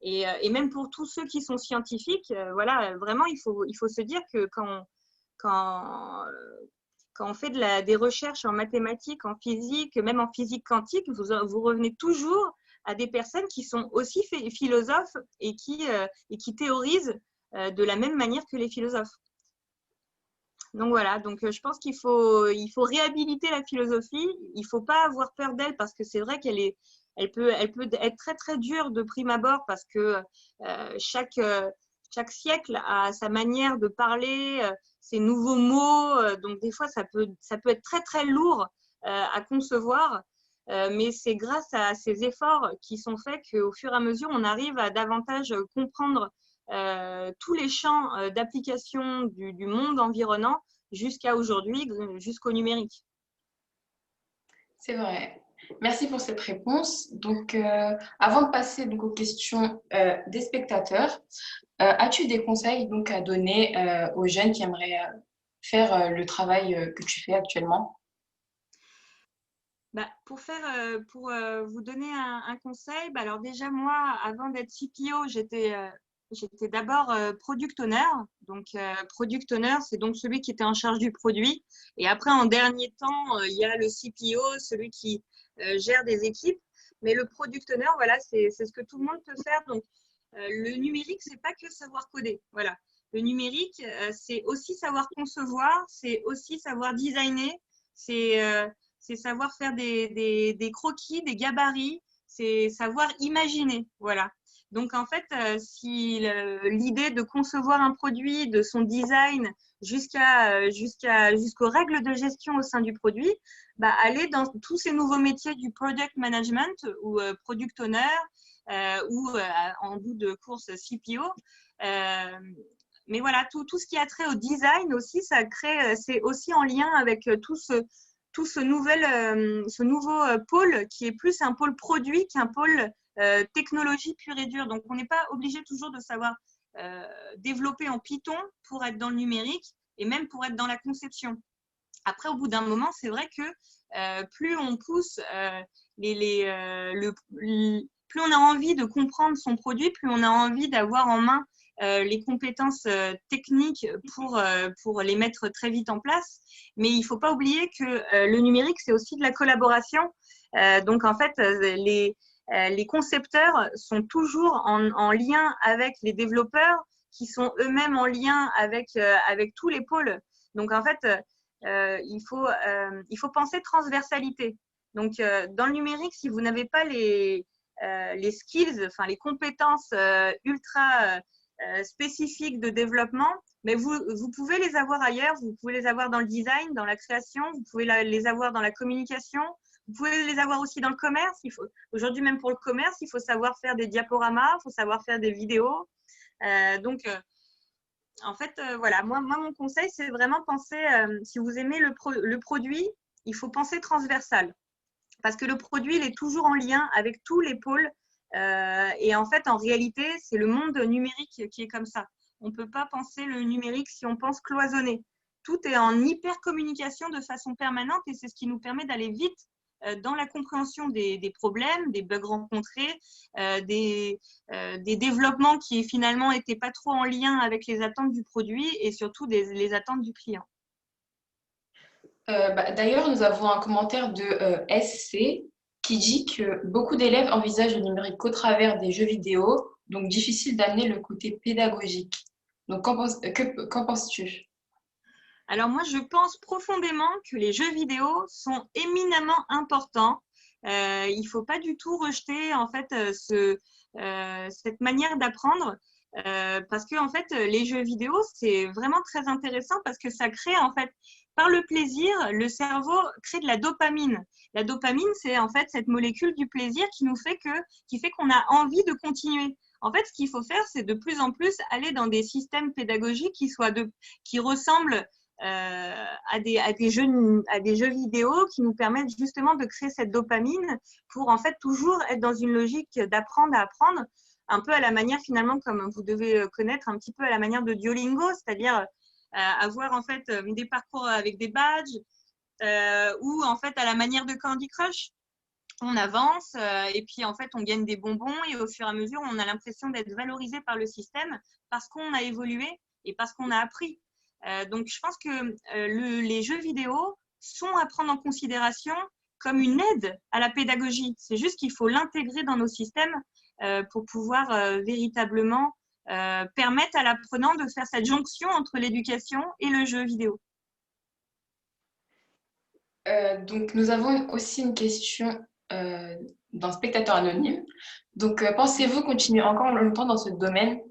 Et même pour tous ceux qui sont scientifiques, voilà, vraiment, il faut se dire que quand, quand on fait des recherches en mathématiques, en physique, même en physique quantique, vous revenez toujours à des personnes qui sont aussi philosophes et qui théorisent de la même manière que les philosophes. Donc voilà, donc je pense qu'il faut réhabiliter la philosophie. Il ne faut pas avoir peur d'elle parce que c'est vrai elle peut être très très dure de prime abord parce que chaque siècle a sa manière de parler, ses nouveaux mots. Donc des fois, ça peut être très très lourd à concevoir. Mais c'est grâce à ces efforts qui sont faits qu'au fur et à mesure, on arrive à davantage comprendre tous les champs d'application du monde environnant jusqu'à aujourd'hui, jusqu'au numérique. c'est vrai. Merci pour cette réponse. Donc, avant de passer donc, aux questions des spectateurs, as-tu des conseils donc, à donner aux jeunes qui aimeraient faire le travail que tu fais actuellement? Pour vous donner un conseil, alors déjà moi, avant d'être CPO, j'étais J'étais d'abord product owner. Donc, product owner, c'est donc celui qui était en charge du produit. Et après, en dernier temps, il y a le CPO, celui qui gère des équipes. Mais le product owner, voilà, c'est ce que tout le monde peut faire. Donc, le numérique, c'est pas que savoir coder. Voilà. Le numérique, c'est aussi savoir concevoir, c'est aussi savoir designer, c'est savoir faire des croquis, des gabarits, c'est savoir imaginer. Voilà. Donc, en fait, si l'idée de concevoir un produit, de son design jusqu'aux règles de gestion au sein du produit, bah, aller dans tous ces nouveaux métiers du product management ou product owner ou en bout de course CPO. Mais voilà, tout ce qui a trait au design aussi, ça crée, c'est aussi en lien avec tout ce nouveau pôle qui est plus un pôle produit qu'un pôle technologie pure et dure. Donc, on n'est pas obligé toujours de savoir développer en Python pour être dans le numérique et même pour être dans la conception. Après, au bout d'un moment, c'est vrai que plus on pousse plus on a envie de comprendre son produit, plus on a envie d'avoir en main les compétences techniques pour les mettre très vite en place. Mais il ne faut pas oublier que le numérique, c'est aussi de la collaboration. Donc, en fait, les concepteurs sont toujours en lien avec les développeurs qui sont eux-mêmes en lien avec tous les pôles. Donc, en fait, il faut penser transversalité. Donc, dans le numérique, si vous n'avez pas les skills, enfin les compétences ultra spécifiques de développement, mais vous pouvez les avoir ailleurs, vous pouvez les avoir dans le design, dans la création, vous pouvez les avoir dans la communication, vous pouvez les avoir aussi dans le commerce. Aujourd'hui, même pour le commerce, il faut savoir faire des diaporamas, il faut savoir faire des vidéos. Donc, en fait, voilà, moi, mon conseil, c'est vraiment penser, si vous aimez le produit, il faut penser transversal. Parce que le produit, il est toujours en lien avec tous les pôles. Et en fait, en réalité, c'est le monde numérique qui est comme ça. On ne peut pas penser le numérique si on pense cloisonné. Tout est en hyper communication de façon permanente et c'est ce qui nous permet d'aller vite dans la compréhension des problèmes, des bugs rencontrés, des développements qui finalement n'étaient pas trop en lien avec les attentes du produit et surtout les attentes du client. D'ailleurs, nous avons un commentaire de SC qui dit que beaucoup d'élèves envisagent le numérique qu'au travers des jeux vidéo, donc difficile d'amener le côté pédagogique. Donc, qu'en penses-tu? Alors moi, je pense profondément que les jeux vidéo sont éminemment importants. Il ne faut pas du tout rejeter en fait cette manière d'apprendre parce que en fait les jeux vidéo c'est vraiment très intéressant parce que ça crée en fait par le plaisir, le cerveau crée de la dopamine. La dopamine, c'est en fait cette molécule du plaisir qui fait qu'on a envie de continuer. En fait, ce qu'il faut faire, c'est de plus en plus aller dans des systèmes pédagogiques qui ressemblent à des jeux vidéo qui nous permettent justement de créer cette dopamine pour en fait toujours être dans une logique d'apprendre à apprendre, un peu à la manière finalement comme vous devez connaître, un petit peu à la manière de Duolingo, c'est-à-dire avoir en fait des parcours avec des badges ou en fait à la manière de Candy Crush. On avance et puis en fait on gagne des bonbons et au fur et à mesure on a l'impression d'être valorisé par le système parce qu'on a évolué et parce qu'on a appris. Donc je pense que les jeux vidéo sont à prendre en considération comme une aide à la pédagogie. C'est juste qu'il faut l'intégrer dans nos systèmes pour pouvoir véritablement permettre à l'apprenant de faire cette jonction entre l'éducation et le jeu vidéo. Donc, nous avons aussi une question d'un spectateur anonyme. Donc, pensez-vous continuer encore longtemps dans ce domaine?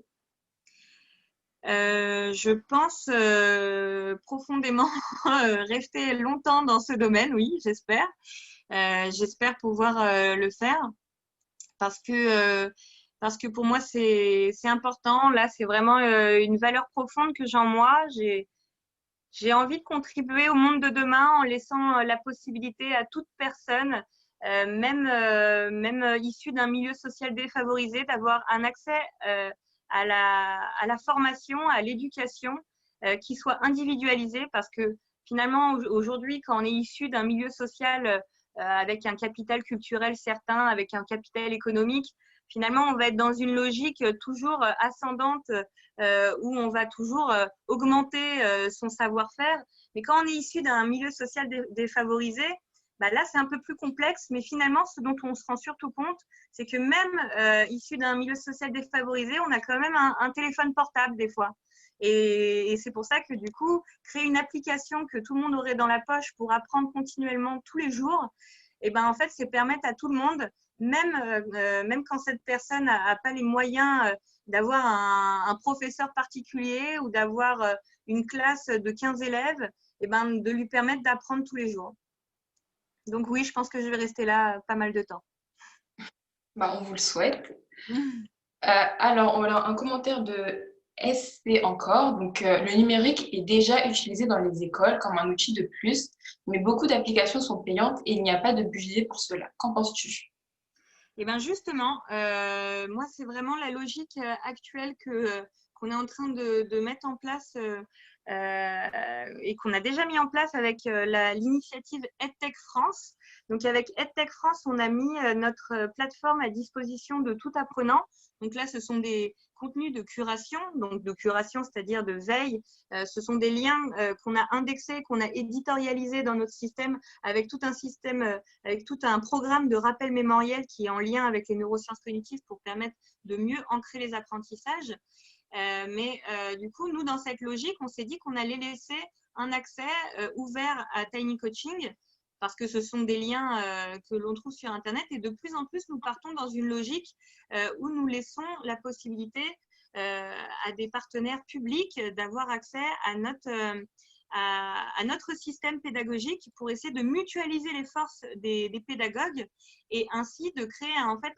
Je pense profondément rester longtemps dans ce domaine, oui, j'espère. J'espère pouvoir le faire parce que pour moi, c'est important. Là, c'est vraiment une valeur profonde que j'ai en moi. J'ai envie de contribuer au monde de demain en laissant la possibilité à toute personne, même issue d'un milieu social défavorisé, d'avoir un accès à la formation, à l'éducation qui soit individualisée parce que finalement, aujourd'hui, quand on est issu d'un milieu social avec un capital culturel certain, avec un capital économique, finalement, on va être dans une logique toujours ascendante où on va toujours augmenter son savoir-faire. Mais quand on est issu d'un milieu social défavorisé, bah là, c'est un peu plus complexe. Mais finalement, ce dont on se rend surtout compte, c'est que même issu d'un milieu social défavorisé, on a quand même un téléphone portable des fois. Et c'est pour ça que du coup, créer une application que tout le monde aurait dans la poche pour apprendre continuellement tous les jours, et ben en fait, c'est permettre à tout le monde, même quand cette personne n'a pas les moyens d'avoir un professeur particulier ou d'avoir une classe de 15 élèves, et ben de lui permettre d'apprendre tous les jours. Donc oui, je pense que je vais rester là pas mal de temps. Bah, on vous le souhaite. Alors, on a un commentaire de SC encore. Donc, le numérique est déjà utilisé dans les écoles comme un outil de plus, mais beaucoup d'applications sont payantes et il n'y a pas de budget pour cela. Qu'en penses-tu? Et bien justement, moi, c'est vraiment la logique actuelle qu'on est en train de mettre en place et qu'on a déjà mis en place avec l'initiative EdTech France. Donc, avec EdTech France, on a mis notre plateforme à disposition de tout apprenant. Donc là, ce sont des contenus de curation, donc de curation, c'est-à-dire de veille. Ce sont des liens qu'on a indexés, qu'on a éditorialisés dans notre système avec tout un système avec tout un programme de rappel mémoriel qui est en lien avec les neurosciences cognitives pour permettre de mieux ancrer les apprentissages. Mais du coup, nous, dans cette logique, on s'est dit qu'on allait laisser un accès ouvert à Tiny Coaching parce que ce sont des liens que l'on trouve sur Internet et de plus en plus, nous partons dans une logique où nous laissons la possibilité à des partenaires publics d'avoir accès à notre système pédagogique pour essayer de mutualiser les forces des pédagogues et ainsi de créer en fait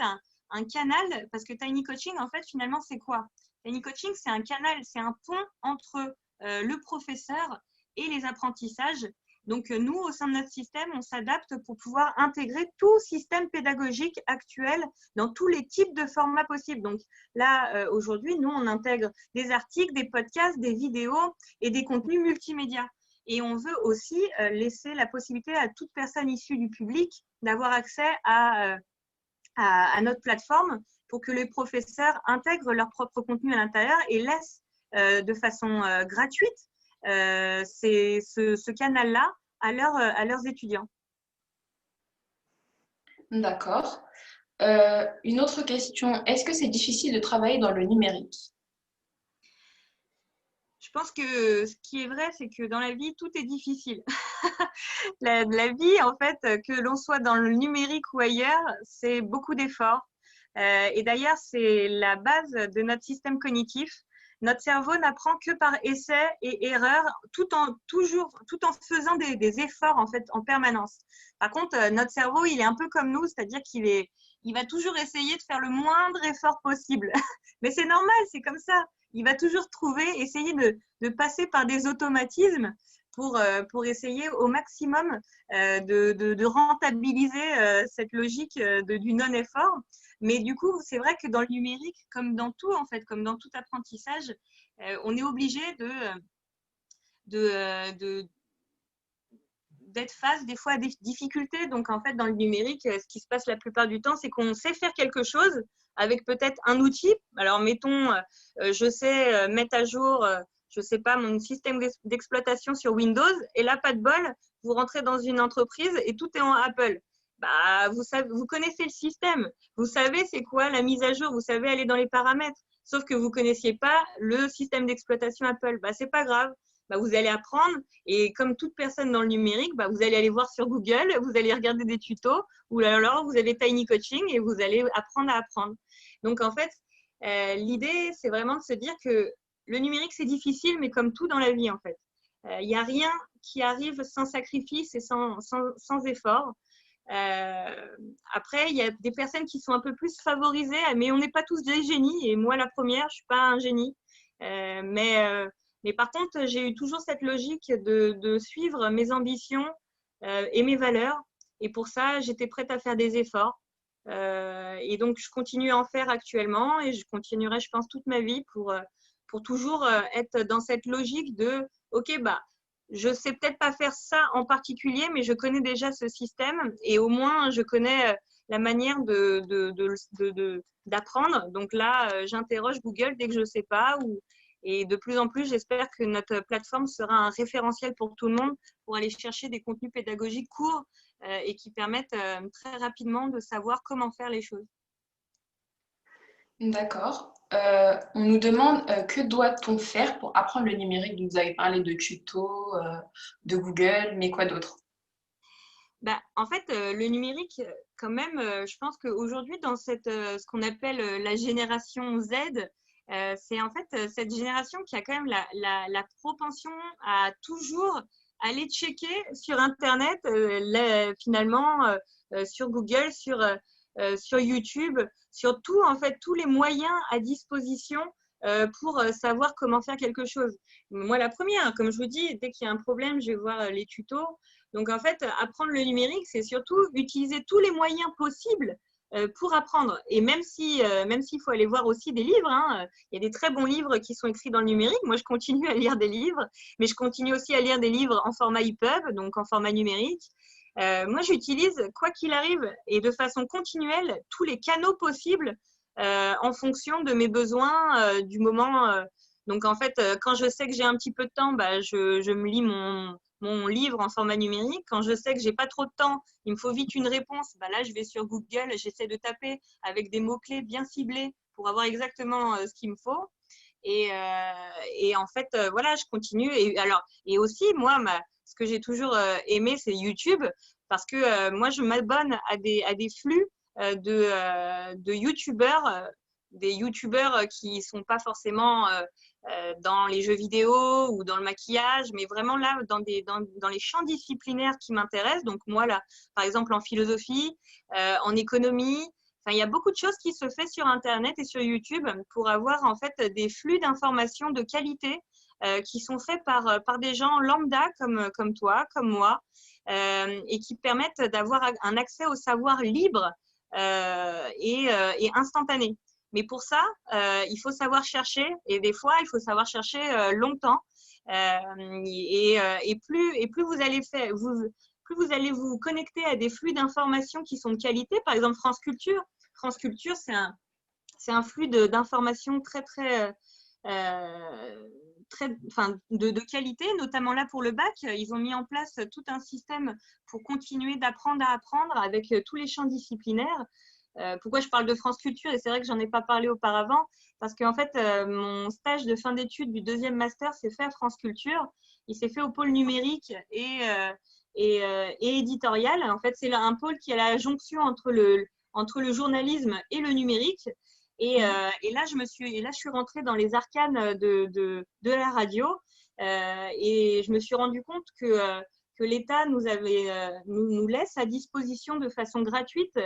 un canal, parce que Tiny Coaching, en fait, finalement, c'est quoi? Tiny Coaching, c'est un canal, c'est un pont entre le professeur et les apprentissages. Donc, nous, au sein de notre système, on s'adapte pour pouvoir intégrer tout système pédagogique actuel dans tous les types de formats possibles. Donc, là, aujourd'hui, nous, on intègre des articles, des podcasts, des vidéos et des contenus multimédia. Et on veut aussi laisser la possibilité à toute personne issue du public d'avoir accès à notre plateforme pour que les professeurs intègrent leur propre contenu à l'intérieur et laissent de façon gratuite ce canal-là à leurs étudiants. D'accord. Une autre question, est-ce que c'est difficile de travailler dans le numérique? Je pense que ce qui est vrai, c'est que dans la vie, tout est difficile. La vie, en fait, que l'on soit dans le numérique ou ailleurs, c'est beaucoup d'efforts. Et d'ailleurs, c'est la base de notre système cognitif. Notre cerveau n'apprend que par essai et erreur, tout en faisant des efforts en fait en permanence. Par contre, notre cerveau, il est un peu comme nous, c'est-à-dire il va toujours essayer de faire le moindre effort possible. Mais c'est normal, c'est comme ça. Il va toujours essayer de passer par des automatismes pour essayer au maximum de rentabiliser cette logique du non-effort. Mais du coup, c'est vrai que dans le numérique, comme dans tout, en fait, comme dans tout apprentissage, on est obligé d'être face des fois à des difficultés. Donc, en fait, dans le numérique, ce qui se passe la plupart du temps, c'est qu'on sait faire quelque chose avec peut-être un outil. Alors, mettons, je sais mettre à jour, je sais pas, mon système d'exploitation sur Windows. Et là, pas de bol, vous rentrez dans une entreprise et tout est en Apple. Bah, vous connaissez le système. Vous savez c'est quoi la mise à jour. Vous savez aller dans les paramètres. Sauf que vous ne connaissiez pas le système d'exploitation Apple. Bah, c'est pas grave. Bah, vous allez apprendre et comme toute personne dans le numérique, bah, vous allez aller voir sur Google, vous allez regarder des tutos ou alors vous avez Tiny Coaching et vous allez apprendre à apprendre. Donc en fait, l'idée, c'est vraiment de se dire que le numérique, c'est difficile, mais comme tout dans la vie en fait. Il n'y a rien qui arrive sans sacrifice et sans effort. Après, il y a des personnes qui sont un peu plus favorisées, mais on n'est pas tous des génies et moi la première, je ne suis pas un génie. Mais par contre, j'ai eu toujours cette logique de suivre mes ambitions et mes valeurs. Et pour ça, j'étais prête à faire des efforts. Et donc, je continue à en faire actuellement et je continuerai, je pense, toute ma vie pour toujours être dans cette logique de « Ok, bah, je ne sais peut-être pas faire ça en particulier, mais je connais déjà ce système et au moins, je connais la manière d'apprendre. Donc là, j'interroge Google dès que je ne sais pas. Et de plus en plus, j'espère que notre plateforme sera un référentiel pour tout le monde pour aller chercher des contenus pédagogiques courts et qui permettent très rapidement de savoir comment faire les choses. D'accord. On nous demande que doit-on faire pour apprendre le numérique? Donc, vous avez parlé de tutos, de Google, mais quoi d'autre? Bah, en fait, le numérique, quand même, je pense qu'aujourd'hui, dans ce qu'on appelle la génération Z, c'est en fait cette génération qui a quand même la propension à toujours aller checker sur Internet, finalement, sur Google, sur YouTube, sur tout, en fait, tous les moyens à disposition pour savoir comment faire quelque chose. Moi, la première, comme je vous dis, dès qu'il y a un problème, je vais voir les tutos. Donc, en fait, apprendre le numérique, c'est surtout utiliser tous les moyens possibles pour apprendre. Et même s'il faut aller voir aussi des livres, hein, il y a des très bons livres qui sont écrits dans le numérique. Moi, je continue à lire des livres, mais je continue aussi à lire des livres en format EPUB, donc en format numérique. Moi, j'utilise, quoi qu'il arrive, et de façon continuelle, tous les canaux possibles en fonction de mes besoins du moment. Donc, en fait, quand je sais que j'ai un petit peu de temps, bah, je me lis mon livre en format numérique. Quand je sais que j'ai pas trop de temps, il me faut vite une réponse, bah là, je vais sur Google, j'essaie de taper avec des mots-clés bien ciblés pour avoir exactement ce qu'il me faut. Et en fait, voilà, je continue. Et aussi, moi, ce que j'ai toujours aimé, c'est YouTube, parce que moi, je m'abonne à des flux de YouTubeurs, des YouTubeurs qui ne sont pas forcément dans les jeux vidéo ou dans le maquillage, mais vraiment là, dans les champs disciplinaires qui m'intéressent. Donc moi, là, par exemple, en philosophie, en économie, enfin, il y a beaucoup de choses qui se font sur Internet et sur YouTube pour avoir en fait des flux d'informations de qualité qui sont faits par des gens lambda comme toi, comme moi, et qui permettent d'avoir un accès au savoir libre et instantané. Mais pour ça, il faut savoir chercher, et des fois, il faut savoir chercher longtemps. Et plus vous allez faire, plus vous allez vous connecter à des flux d'informations qui sont de qualité. Par exemple, France Culture. France Culture, c'est un flux d'informations de qualité, notamment là pour le bac. Ils ont mis en place tout un système pour continuer d'apprendre à apprendre avec tous les champs disciplinaires. Pourquoi je parle de France Culture? Et c'est vrai que j'en ai pas parlé auparavant, parce qu'en fait, mon stage de fin d'études du deuxième master s'est fait à France Culture. Il s'est fait au pôle numérique et éditorial. En fait, c'est un pôle qui est à la jonction entre le journalisme et le numérique. Et là, je suis rentrée dans les arcanes de la radio et je me suis rendu compte que l'État nous laisse à disposition de façon gratuite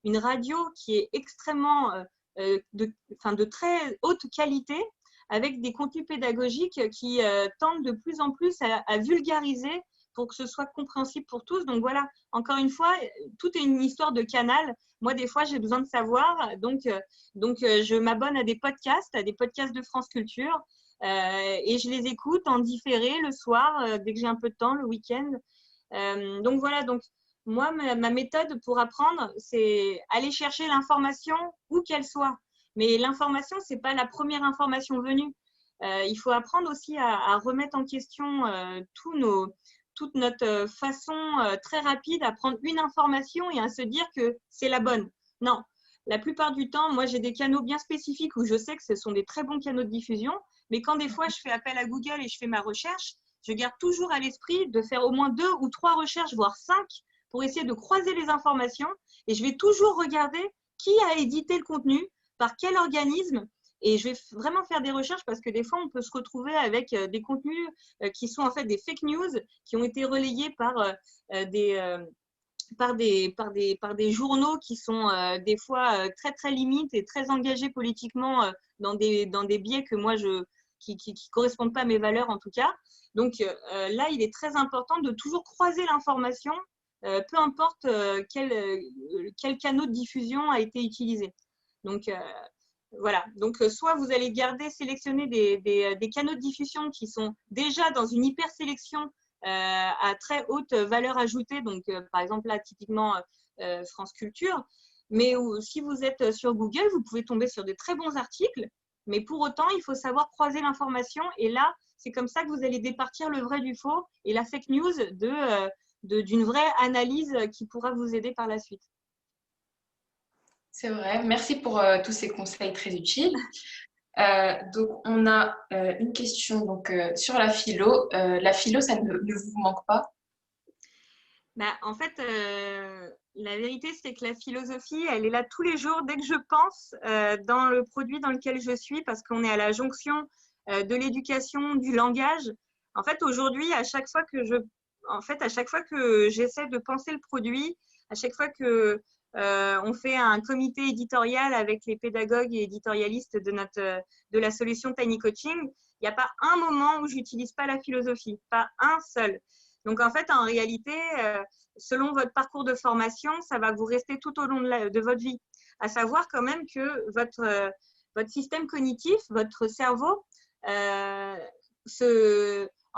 une radio qui est extrêmement de très haute qualité, avec des contenus pédagogiques qui tendent de plus en plus à vulgariser pour que ce soit compréhensible pour tous. Donc voilà, encore une fois, tout est une histoire de canal. Moi, des fois, j'ai besoin de savoir. Donc je m'abonne à des podcasts de France Culture et je les écoute en différé le soir, dès que j'ai un peu de temps, le week-end. Donc voilà, donc moi, ma méthode pour apprendre, c'est aller chercher l'information où qu'elle soit. Mais l'information, ce n'est pas la première information venue. Il faut apprendre aussi à remettre en question toute notre façon très rapide à prendre une information et à se dire que c'est la bonne. Non, la plupart du temps, moi, j'ai des canaux bien spécifiques où je sais que ce sont des très bons canaux de diffusion, mais quand des fois, je fais appel à Google et je fais ma recherche, je garde toujours à l'esprit de faire au moins 2 ou 3 recherches, voire 5, pour essayer de croiser les informations. Et je vais toujours regarder qui a édité le contenu, par quel organisme. Et je vais vraiment faire des recherches parce que des fois, on peut se retrouver avec des contenus qui sont en fait des fake news qui ont été relayés par des journaux qui sont des fois très, très limites et très engagés politiquement dans des biais que moi, qui correspondent pas à mes valeurs en tout cas. Donc là, il est très important de toujours croiser l'information, peu importe quel canal de diffusion a été utilisé. Donc, voilà. Donc, soit vous allez sélectionner des canaux de diffusion qui sont déjà dans une hyper sélection à très haute valeur ajoutée. Donc, par exemple, là, typiquement, France Culture. Mais si vous êtes sur Google, vous pouvez tomber sur de très bons articles. Mais pour autant, il faut savoir croiser l'information. Et là, c'est comme ça que vous allez départir le vrai du faux et la fake news d'une vraie analyse qui pourra vous aider par la suite. C'est vrai. Merci pour tous ces conseils très utiles. Donc, on a une question donc, sur la philo. La philo, ça ne vous manque pas? Bah, en fait, la vérité, c'est que la philosophie, elle est là tous les jours dès que je pense dans le produit dans lequel je suis, parce qu'on est à la jonction de l'éducation, du langage. En fait, aujourd'hui, à chaque fois que j'essaie de penser le produit, à chaque fois que on fait un comité éditorial avec les pédagogues et éditorialistes de la solution Tiny Coaching, il n'y a pas un moment où j'utilise pas la philosophie, pas un seul. Donc, en fait, en réalité, selon votre parcours de formation, ça va vous rester tout au long de votre vie. À savoir quand même que votre système cognitif, votre cerveau, en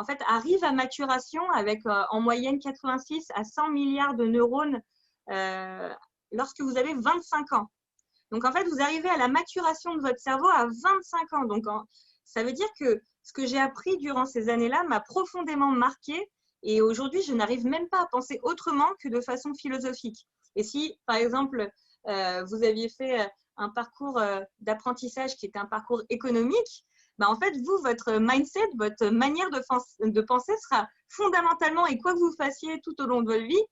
fait, arrive à maturation avec en moyenne 86 à 100 milliards de neurones lorsque vous avez 25 ans. Donc, en fait, vous arrivez à la maturation de votre cerveau à 25 ans. Donc, ça veut dire que ce que j'ai appris durant ces années-là m'a profondément marqué. Et aujourd'hui, je n'arrive même pas à penser autrement que de façon philosophique. Et si, par exemple, vous aviez fait un parcours d'apprentissage qui était un parcours économique, bah en fait, vous, votre mindset, votre manière de penser sera fondamentalement, et quoi que vous fassiez tout au long de votre vie,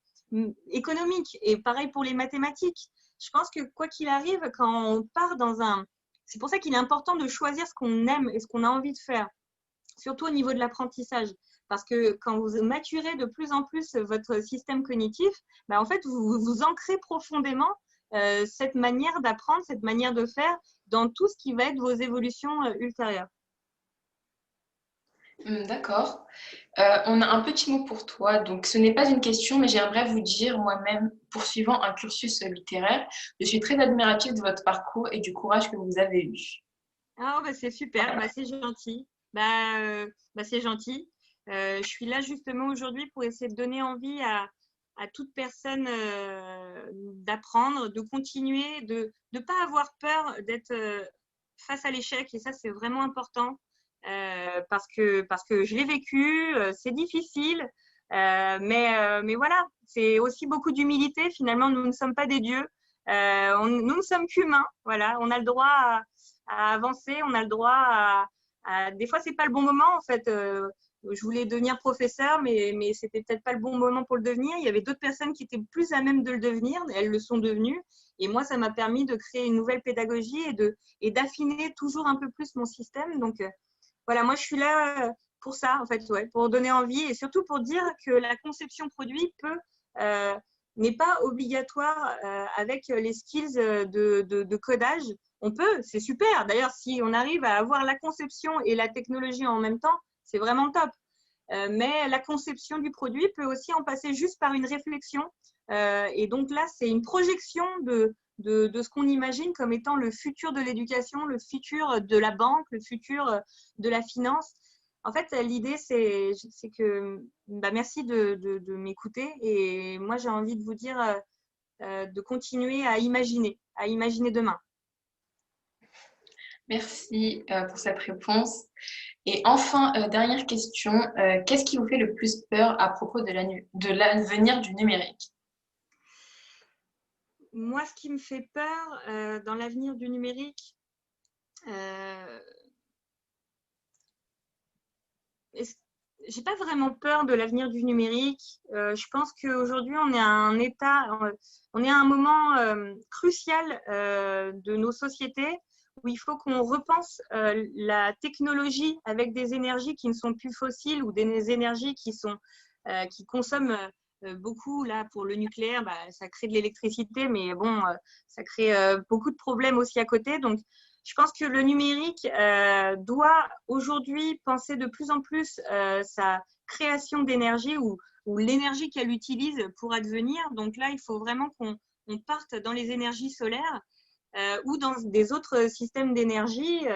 économique. Et pareil pour les mathématiques. Je pense que quoi qu'il arrive, quand on part dans un… C'est pour ça qu'il est important de choisir ce qu'on aime et ce qu'on a envie de faire, surtout au niveau de l'apprentissage. Parce que quand vous maturez de plus en plus votre système cognitif, bah en fait, vous ancrez profondément cette manière d'apprendre, cette manière de faire dans tout ce qui va être vos évolutions ultérieures. D'accord. On a un petit mot pour toi. Donc, ce n'est pas une question, mais j'aimerais vous dire moi-même, poursuivant un cursus littéraire, je suis très admirative de votre parcours et du courage que vous avez eu. Ah, bah, c'est super, bah, c'est gentil. C'est gentil. Je suis là justement aujourd'hui pour essayer de donner envie à toute personne d'apprendre, de continuer, de ne pas avoir peur d'être face à l'échec. Et ça, c'est vraiment important parce que je l'ai vécu, c'est difficile. Mais voilà, c'est aussi beaucoup d'humilité. Finalement, nous ne sommes pas des dieux. Nous ne sommes qu'humains. Voilà, on a le droit à avancer, on a le droit Des fois, c'est pas le bon moment en fait. Je voulais devenir professeur, mais c'était peut-être pas le bon moment pour le devenir. Il y avait d'autres personnes qui étaient plus à même de le devenir, elles le sont devenues. Et moi, ça m'a permis de créer une nouvelle pédagogie et d'affiner toujours un peu plus mon système. Donc voilà, moi je suis là pour ça en fait, ouais, pour donner envie et surtout pour dire que la conception produit n'est pas obligatoire avec les skills de codage. On peut, c'est super. D'ailleurs, si on arrive à avoir la conception et la technologie en même temps, c'est vraiment top. Mais la conception du produit peut aussi en passer juste par une réflexion. Et donc là, c'est une projection de ce qu'on imagine comme étant le futur de l'éducation, le futur de la banque, le futur de la finance. En fait, l'idée, c'est que merci de m'écouter. Et moi, j'ai envie de vous dire de continuer à imaginer demain. Merci pour cette réponse. Et enfin, dernière question, qu'est-ce qui vous fait le plus peur à propos de l'avenir du numérique? Moi, ce qui me fait peur dans l'avenir du numérique, j'ai pas vraiment peur de l'avenir du numérique. Je pense qu'aujourd'hui, on est à un moment crucial de nos sociétés où il faut qu'on repense la technologie avec des énergies qui ne sont plus fossiles ou des énergies qui consomment beaucoup. Là, pour le nucléaire, ça crée de l'électricité, mais bon, ça crée beaucoup de problèmes aussi à côté. Donc, je pense que le numérique doit aujourd'hui penser de plus en plus sa création d'énergie ou l'énergie qu'elle utilise pour advenir. Donc là, il faut vraiment qu'on parte dans les énergies solaires ou dans des autres systèmes d'énergie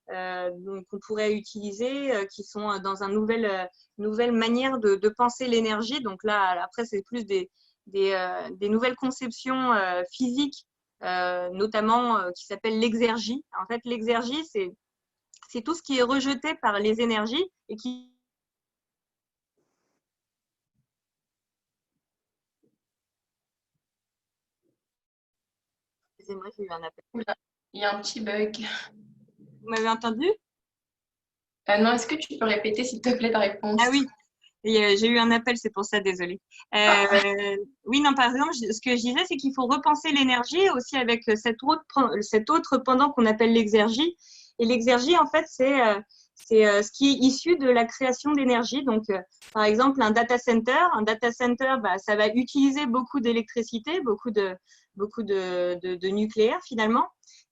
qu'on pourrait utiliser, qui sont dans une nouvelle manière de penser l'énergie. Donc là, après, c'est plus des nouvelles conceptions physiques, notamment qui s'appelle l'exergie. En fait, l'exergie, c'est tout ce qui est rejeté par les énergies et qui… Excusez-moi, j'ai eu un appel. Oula, il y a un petit bug. Vous m'avez entendu? Non, est-ce que tu peux répéter, s'il te plaît, ta réponse? Ah oui, j'ai eu un appel, c'est pour ça, désolée. Ah, Oui, non, par exemple, ce que je disais, c'est qu'il faut repenser l'énergie aussi avec cet autre pendant qu'on appelle l'exergie. Et l'exergie, en fait, c'est ce qui est issu de la création d'énergie. Donc, par exemple, un data center. Un data center, bah, ça va utiliser beaucoup d'électricité, beaucoup de nucléaire finalement.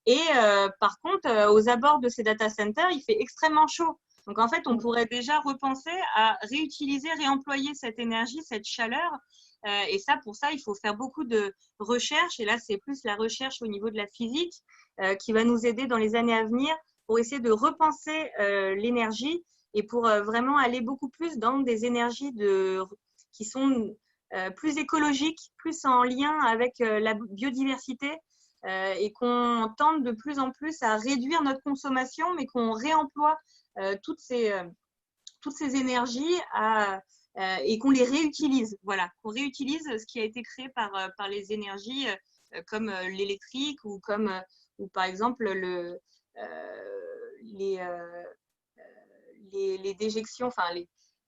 Et par contre, aux abords de ces data centers, il fait extrêmement chaud. Donc, en fait, on pourrait déjà repenser à réutiliser, réemployer cette énergie, cette chaleur. Et ça, pour ça, il faut faire beaucoup de recherches. Et là, c'est plus la recherche au niveau de la physique qui va nous aider dans les années à venir pour essayer de repenser l'énergie et pour vraiment aller beaucoup plus dans des énergies qui sont plus écologiques, plus en lien avec la biodiversité et qu'on tente de plus en plus à réduire notre consommation, mais qu'on réemploie toutes ces énergies et qu'on les réutilise. Voilà, qu'on réutilise ce qui a été créé par les énergies comme l'électrique ou par exemple les, les déjections, enfin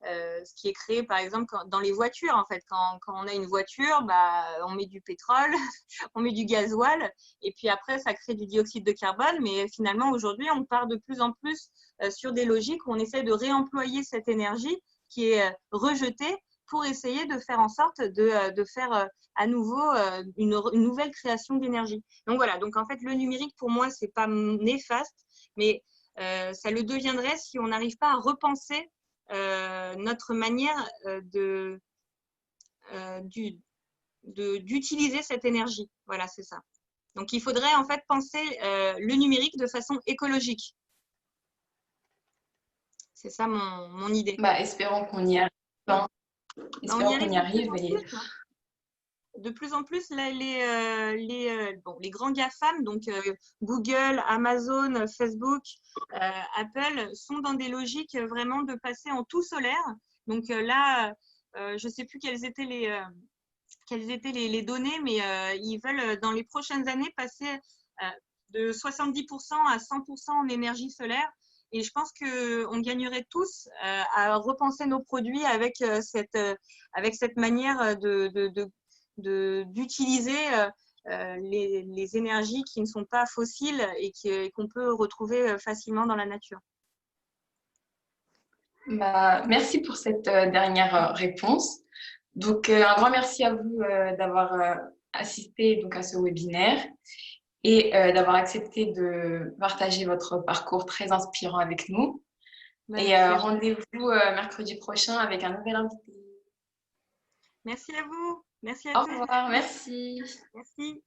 ce qui est créé par exemple dans les voitures. En fait, quand on a une voiture, bah, on met du pétrole, on met du gasoil, et puis après ça crée du dioxyde de carbone. Mais finalement aujourd'hui, on part de plus en plus sur des logiques où on essaie de réemployer cette énergie qui est rejetée pour essayer de faire en sorte de faire à nouveau une nouvelle création d'énergie. Donc voilà, donc en fait le numérique pour moi c'est pas néfaste, mais ça le deviendrait si on n'arrive pas à repenser notre manière d'utiliser cette énergie. Voilà, c'est ça. Donc, il faudrait en fait penser le numérique de façon écologique. C'est ça mon idée. bah, espérons qu'on y arrive. Hein. On y Espérons qu'on arrive y de plus arrive. en plus. Hein. De plus en plus, là, les grands GAFAM, donc Google, Amazon, Facebook, Apple, sont dans des logiques vraiment de passer en tout solaire. Donc là, je ne sais plus quelles étaient les données, mais ils veulent, dans les prochaines années, passer de 70% à 100% en énergie solaire. Et je pense qu'on gagnerait tous à repenser nos produits avec cette manière d'utiliser les énergies qui ne sont pas fossiles et qu'on peut retrouver facilement dans la nature. Bah, merci pour cette dernière réponse. Donc, un grand merci à vous d'avoir assisté donc, à ce webinaire et d'avoir accepté de partager votre parcours très inspirant avec nous. Et Merci à vous. rendez-vous mercredi prochain avec un nouvel invité. Merci à vous. Merci à Au tous. revoir, merci. Merci.